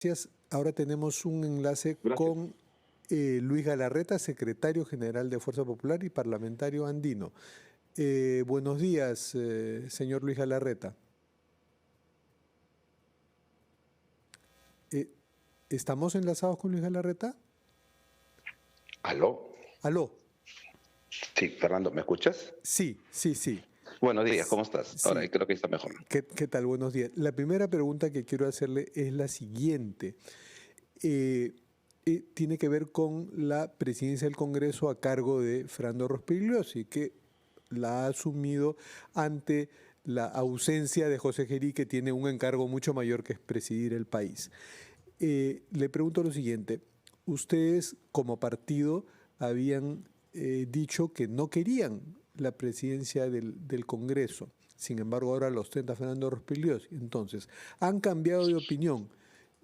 Gracias. Ahora tenemos un enlace Gracias. con Luis Galarreta, secretario general de Fuerza Popular y parlamentario andino. Buenos días, señor Luis Galarreta. ¿Estamos enlazados con Luis Galarreta? ¿Aló? ¿Aló? Sí, Fernando, ¿me escuchas? Sí, sí, sí. Buenos días, ¿cómo estás? Ahora Sí. creo que está mejor. ¿Qué tal? Buenos días. La primera pregunta que quiero hacerle es la siguiente. Tiene que ver con la presidencia del Congreso a cargo de Fernando Rospigliosi, que la ha asumido ante la ausencia de José Gerí, que tiene un encargo mucho mayor que es presidir el país. Le pregunto lo siguiente, ustedes como partido habían dicho que no querían la presidencia del Congreso, sin embargo ahora lo ostenta Fernando Rospigliosi. Entonces, ¿han cambiado de opinión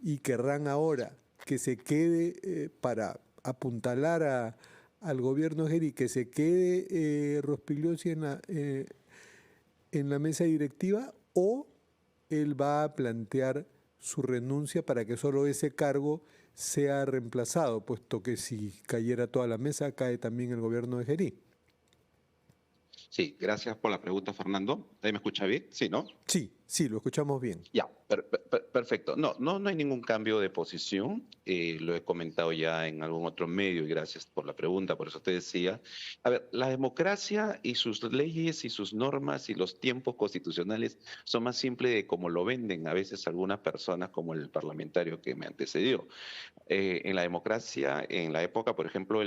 y querrán ahora que se quede para apuntalar al gobierno de Gerí, que se quede Rospigliosi en la mesa directiva, o él va a plantear su renuncia para que solo ese cargo sea reemplazado, puesto que si cayera toda la mesa, cae también el gobierno de Gerí? Sí, gracias por la pregunta, Fernando. ¿Ahí me escucha bien? Sí, ¿no? Sí, sí, lo escuchamos bien. Ya, perfecto. No hay ningún cambio de posición. Lo he comentado ya en algún otro medio y gracias por la pregunta. Por eso te decía, a ver, la democracia y sus leyes y sus normas y los tiempos constitucionales son más simples de como lo venden a veces algunas personas como el parlamentario que me antecedió. En la democracia, en la época, por ejemplo,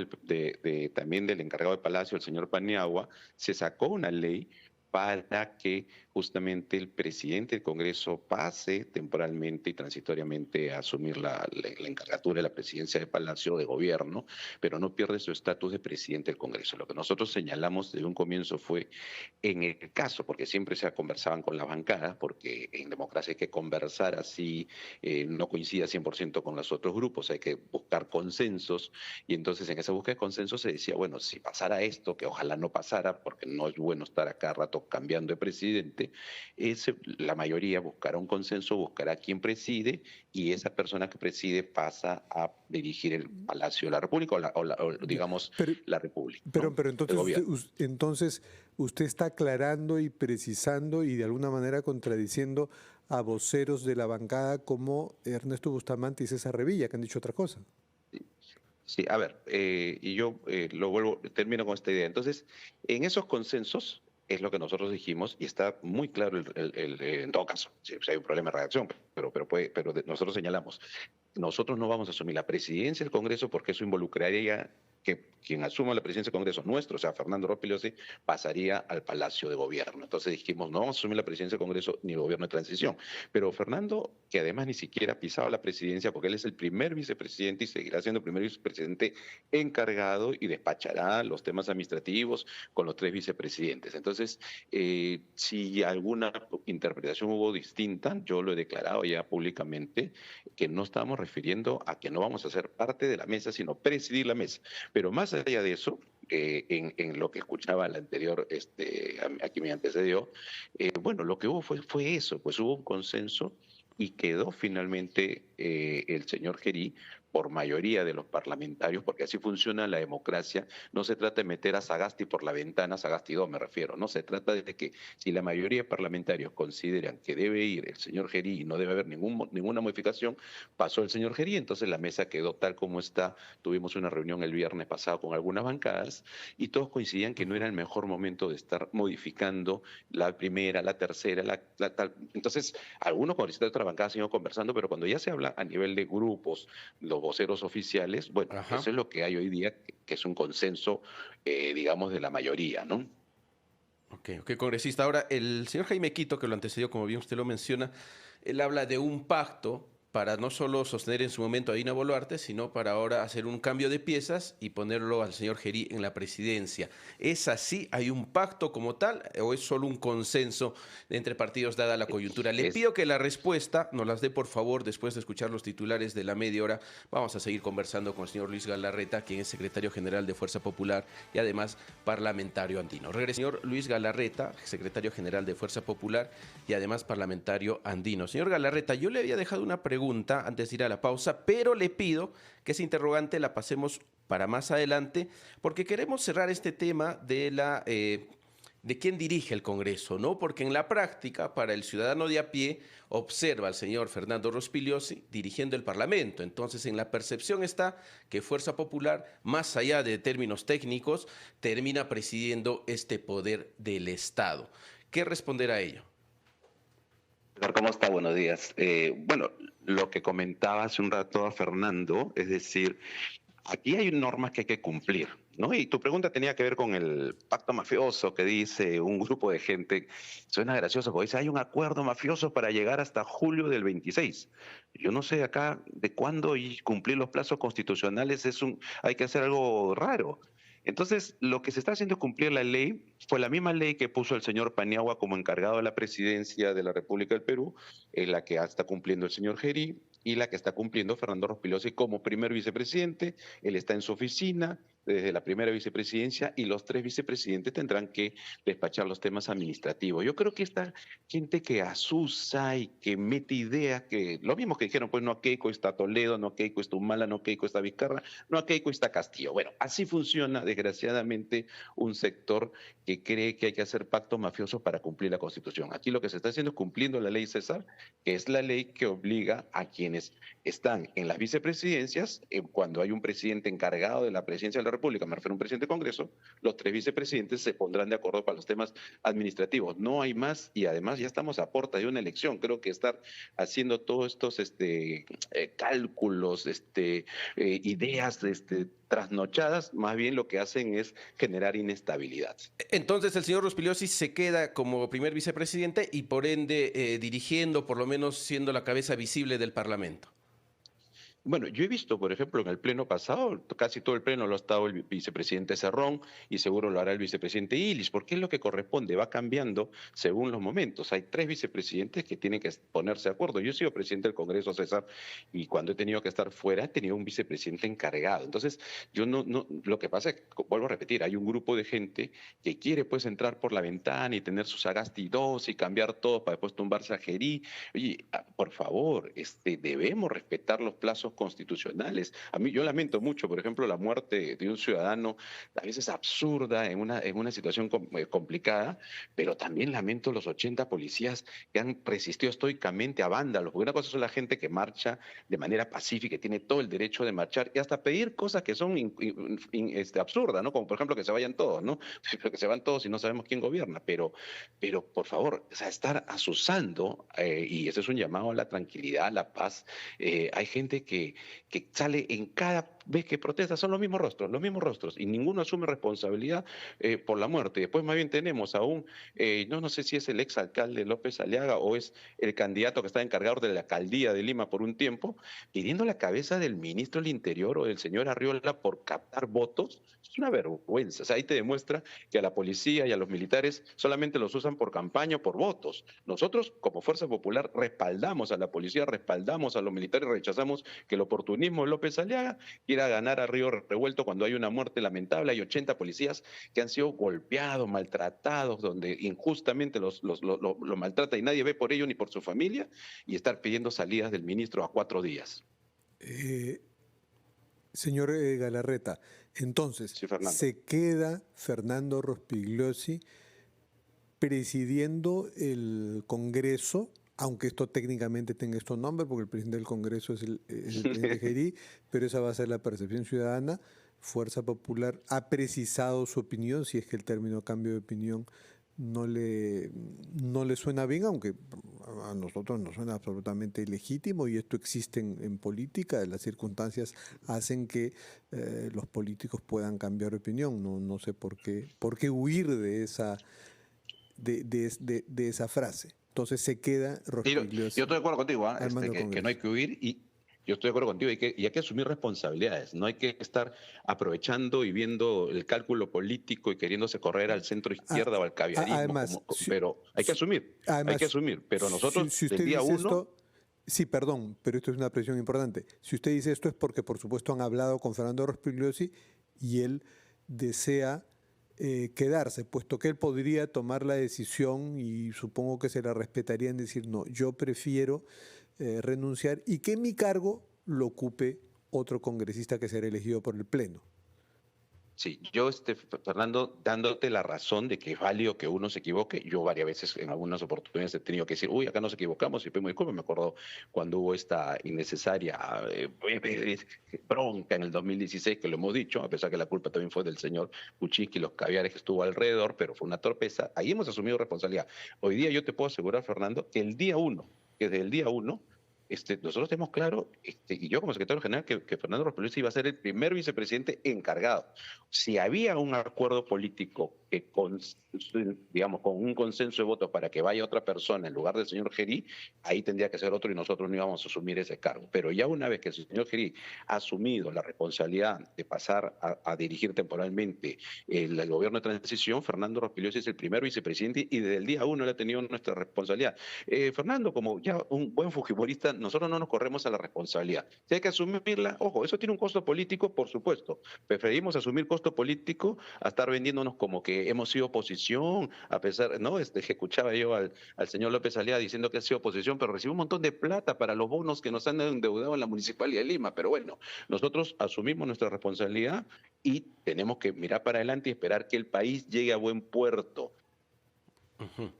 también del encargado de Palacio, el señor Paniagua, se sacó una ley para que justamente el presidente del Congreso pase temporalmente y transitoriamente a asumir la encargatura de la presidencia de Palacio de Gobierno, pero no pierde su estatus de presidente del Congreso. Lo que nosotros señalamos desde un comienzo fue, en el caso, porque siempre se conversaban con la bancada, porque en democracia hay que conversar así, no coincida 100% con los otros grupos, hay que buscar consensos, y entonces en esa búsqueda de consenso se decía, bueno, si pasara esto, que ojalá no pasara, porque no es bueno estar acá rato cambiando de presidente, la mayoría buscará un consenso, buscará quién preside, y esa persona que preside pasa a dirigir el Palacio de la República, o Ya. digamos, Pero, la República, pero, ¿no? pero El gobierno. entonces usted está aclarando y precisando y de alguna manera contradiciendo a voceros de la bancada como Ernesto Bustamante y César Revilla, que han dicho otra cosa. Sí, a ver, y yo termino con esta idea. Entonces, en esos consensos es lo que nosotros dijimos y está muy claro en todo caso, si hay un problema de redacción, pero nosotros señalamos, nosotros no vamos a asumir la presidencia del Congreso porque eso involucraría que quien asuma la presidencia del Congreso nuestro, o sea, Fernando Rospigliosi, pasaría al Palacio de Gobierno. Entonces dijimos, no vamos a asumir la presidencia del Congreso ni el gobierno de transición. Pero Fernando, que además ni siquiera ha pisado la presidencia porque él es el primer vicepresidente y seguirá siendo el primer vicepresidente encargado y despachará los temas administrativos con los tres vicepresidentes. Entonces, si alguna interpretación hubo distinta, yo lo he declarado ya públicamente, que no estamos refiriendo a que no vamos a ser parte de la mesa, sino presidir la mesa. Pero más allá de eso, en lo que escuchaba el anterior, a quien me antecedió, bueno, lo que hubo fue eso, pues hubo un consenso y quedó finalmente el señor Gerí por mayoría de los parlamentarios, porque así funciona la democracia. No se trata de meter a Sagasti por la ventana, Sagasti 2 me refiero, no se trata de que si la mayoría de parlamentarios consideran que debe ir el señor Gerí y no debe haber ninguna modificación, pasó el señor Gerí, entonces la mesa quedó tal como está. Tuvimos una reunión el viernes pasado con algunas bancadas y todos coincidían que no era el mejor momento de estar modificando la primera, la tercera, tal. Entonces, algunos congresistas de otras bancadas han ido conversando, pero cuando ya se habla a nivel de grupos, los voceros oficiales, bueno, Ajá. eso es lo que hay hoy día, que es un consenso, digamos, de la mayoría, ¿no? Ok, congresista. Ahora, el señor Jaime Quito, que lo antecedió, como bien usted lo menciona, él habla de un pacto para no solo sostener en su momento a Dina Boluarte, sino para ahora hacer un cambio de piezas y ponerlo al señor Gerí en la presidencia. ¿Es así? ¿Hay un pacto como tal o es solo un consenso entre partidos dada la coyuntura? Le Es, pido que la respuesta nos las dé, por favor, después de escuchar los titulares de la media hora. Vamos a seguir conversando con el señor Luis Galarreta, quien es secretario general de Fuerza Popular y además parlamentario andino. Regresa el señor Luis Galarreta, secretario general de Fuerza Popular y además parlamentario andino. Señor Galarreta, yo le había dejado una pregunta pregunta antes de ir a la pausa, pero le pido que esa interrogante la pasemos para más adelante, porque queremos cerrar este tema de quién dirige el Congreso, ¿no? Porque en la práctica, para el ciudadano de a pie, observa al señor Fernando Rospigliosi dirigiendo el Parlamento. Entonces, en la percepción está que Fuerza Popular, más allá de términos técnicos, termina presidiendo este poder del Estado. ¿Qué responder a ello? ¿Cómo está? Buenos días. Bueno, lo que comentaba hace un rato a Fernando, es decir, aquí hay normas que hay que cumplir, ¿no? Y tu pregunta tenía que ver con el pacto mafioso que dice un grupo de gente. Suena gracioso, porque dice, hay un acuerdo mafioso para llegar hasta julio del 26. Yo no sé acá de cuándo y cumplir los plazos constitucionales hay que hacer algo raro. Entonces, lo que se está haciendo es cumplir la ley. Fue la misma ley que puso el señor Paniagua como encargado de la presidencia de la República del Perú, es la que está cumpliendo el señor Gerí y la que está cumpliendo Fernando Rospigliosi como primer vicepresidente. Él está en su oficina desde la primera vicepresidencia y los 3 vicepresidentes tendrán que despachar los temas administrativos. Yo creo que esta gente que asusa y que mete ideas, que lo mismo que dijeron, pues no a Keiko está Toledo, no a Keiko está Humala, no a Keiko está Vizcarra, no a Keiko está Castillo. Bueno, así funciona desgraciadamente un sector que cree que hay que hacer pactos mafiosos para cumplir la Constitución. Aquí lo que se está haciendo es cumpliendo la ley César, que es la ley que obliga a quienes están en las vicepresidencias, cuando hay un presidente encargado de la presidencia de la República, me refiero a un presidente del Congreso, los 3 vicepresidentes se pondrán de acuerdo para los temas administrativos. No hay más y además ya estamos a puerta de una elección. Creo que estar haciendo todos estos cálculos, ideas trasnochadas, más bien lo que hacen es generar inestabilidad. Entonces el señor Rospigliosi se queda como primer vicepresidente y por ende dirigiendo, por lo menos siendo la cabeza visible del Parlamento. Bueno, yo he visto, por ejemplo, en el pleno pasado, casi todo el pleno lo ha estado el vicepresidente Cerrón y seguro lo hará el vicepresidente Illich, porque es lo que corresponde, va cambiando según los momentos. Hay 3 vicepresidentes que tienen que ponerse de acuerdo. Yo he sido presidente del Congreso, César, y cuando he tenido que estar fuera, he tenido un vicepresidente encargado. Entonces, yo lo que pasa es que, vuelvo a repetir, hay un grupo de gente que quiere pues entrar por la ventana y tener sus Sagasti 2 y cambiar todo para después tumbarse a Gerí. Oye, por favor, debemos respetar los plazos constitucionales. A mí yo lamento mucho, por ejemplo, la muerte de un ciudadano, a veces absurda, en una situación complicada, pero también lamento los 80 policías que han resistido estoicamente a vándalos, porque una cosa es la gente que marcha de manera pacífica, que tiene todo el derecho de marchar y hasta pedir cosas que son absurdas, ¿no? Como por ejemplo que se vayan todos, ¿no? Que se van todos y no sabemos quién gobierna, pero por favor, o sea, estar asusando, y ese es un llamado a la tranquilidad, a la paz. Hay gente que sale en cada vez que protesta, son los mismos rostros, y ninguno asume responsabilidad por la muerte. Después más bien tenemos a no sé si es el exalcalde López Aliaga o es el candidato que está encargado de la alcaldía de Lima por un tiempo, pidiendo la cabeza del ministro del Interior o del señor Arriola por captar votos. Es una vergüenza. O sea, ahí te demuestra que a la policía y a los militares solamente los usan por campaña o por votos. Nosotros, como Fuerza Popular, respaldamos a la policía, respaldamos a los militares, rechazamos que el oportunismo de López Aliaga quiera ganar a Río Revuelto cuando hay una muerte lamentable. Hay 80 policías que han sido golpeados, maltratados, donde injustamente los maltrata y nadie ve por ello ni por su familia, y estar pidiendo salidas del ministro a 4 días. Señor Galarreta, entonces, Sí, Fernando. ¿se queda Fernando Rospigliosi presidiendo el Congreso, aunque esto técnicamente tenga estos nombres, porque el presidente del Congreso es el presidente Gerí, pero esa va a ser la percepción ciudadana? Fuerza Popular ha precisado su opinión, si es que el término cambio de opinión no le suena bien, aunque a nosotros nos suena absolutamente ilegítimo, y esto existe en política. Las circunstancias hacen que los políticos puedan cambiar de opinión. No sé por qué huir de esa frase. Entonces se queda Rospigliosi. Yo estoy de acuerdo contigo, que no hay que huir, y yo estoy de acuerdo contigo, y hay que asumir responsabilidades. No hay que estar aprovechando y viendo el cálculo político y queriéndose correr al centro izquierda o al caviarismo. Además, pero hay que asumir, Pero nosotros, si usted del día dice 1... esto, sí, perdón, pero esto es una presión importante. Si usted dice esto es porque, por supuesto, han hablado con Fernando Rospigliosi y él desea quedarse, puesto que él podría tomar la decisión, y supongo que se la respetaría, en decir, no, yo prefiero renunciar y que mi cargo lo ocupe otro congresista que será elegido por el Pleno. Sí, yo, Fernando, dándote la razón de que es válido que uno se equivoque. Yo varias veces, en algunas oportunidades, he tenido que decir, uy, acá nos equivocamos, y pedimos disculpas. Me acuerdo cuando hubo esta innecesaria bronca en el 2016, que lo hemos dicho, a pesar que la culpa también fue del señor Kuczynski y los caviares que estuvo alrededor, pero fue una torpeza. Ahí hemos asumido responsabilidad. Hoy día yo te puedo asegurar, Fernando, que desde el día uno, nosotros tenemos claro, y yo como secretario general, que Fernando Rospeliosi iba a ser el primer vicepresidente encargado. Si había un acuerdo político que digamos, con un consenso de votos para que vaya otra persona en lugar del señor Gerí, ahí tendría que ser otro y nosotros no íbamos a asumir ese cargo. Pero ya una vez que el señor Gerí ha asumido la responsabilidad de pasar a dirigir temporalmente el gobierno de transición, Fernando Rospeliosi es el primer vicepresidente y desde el día uno él ha tenido nuestra responsabilidad. Fernando, como ya un buen fujimorista, nosotros no nos corremos a la responsabilidad. Si hay que asumirla, ojo, eso tiene un costo político, por supuesto. Preferimos asumir costo político a estar vendiéndonos como que hemos sido oposición, a pesar, ¿no? Que escuchaba yo al señor López Aliaga diciendo que ha sido oposición, pero recibe un montón de plata para los bonos que nos han endeudado en la Municipalidad de Lima. Pero bueno, nosotros asumimos nuestra responsabilidad y tenemos que mirar para adelante y esperar que el país llegue a buen puerto. Uh-huh.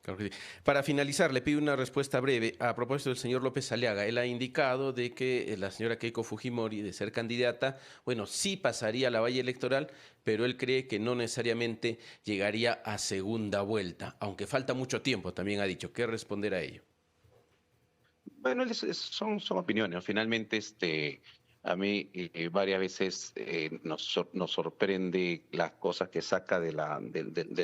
Claro que sí. Para finalizar, le pido una respuesta breve a propósito del señor López Aliaga. Él ha indicado de que la señora Keiko Fujimori, de ser candidata, bueno, sí pasaría a la valla electoral, pero él cree que no necesariamente llegaría a segunda vuelta, aunque falta mucho tiempo, también ha dicho. ¿Qué responder a ello? Bueno, son opiniones. Finalmente, a mí varias veces nos sorprende las cosas que saca de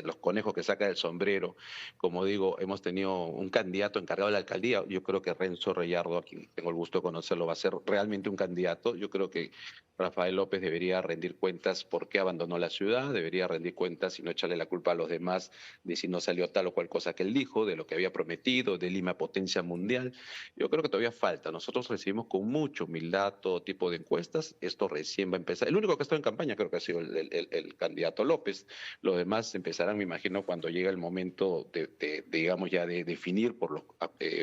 los conejos que saca del sombrero. Como digo, hemos tenido un candidato encargado de la alcaldía. Yo creo que Renzo Reyardo, a quien tengo el gusto de conocerlo, va a ser realmente un candidato. Yo creo que Rafael López debería rendir cuentas por qué abandonó la ciudad, debería rendir cuentas y no echarle la culpa a los demás de si no salió tal o cual cosa que él dijo, de lo que había prometido, de Lima potencia mundial. Yo creo que todavía falta. Nosotros recibimos con mucha humildad todo tipo de encuestas. Esto recién va a empezar. El único que está en campaña creo que ha sido el candidato López. Los demás empezarán, me imagino, cuando llegue el momento digamos, ya de definir por los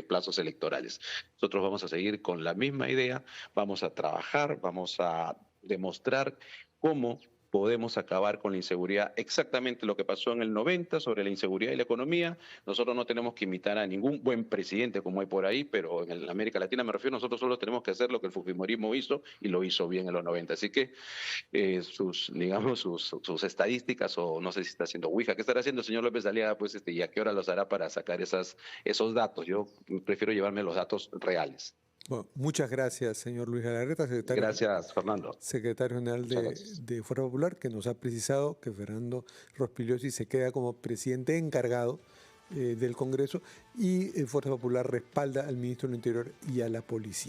plazos electorales. Nosotros vamos a seguir con la misma idea, vamos a trabajar, vamos a demostrar cómo podemos acabar con la inseguridad. Exactamente lo que pasó en el 90 sobre la inseguridad y la economía. Nosotros no tenemos que imitar a ningún buen presidente como hay por ahí, pero en América Latina me refiero, nosotros solo tenemos que hacer lo que el fujimorismo hizo y lo hizo bien en los 90. Así que digamos, sus estadísticas, o no sé si está haciendo Ouija, ¿qué estará haciendo el señor López Aliaga? Pues y a qué hora los hará para sacar esos datos. Yo prefiero llevarme los datos reales. Bueno, muchas gracias, señor Luis Galarreta, Gracias, Fernando. secretario general de Fuerza Popular, que nos ha precisado que Fernando Rospeliosi se queda como presidente encargado del Congreso y Fuerza Popular respalda al ministro del Interior y a la policía.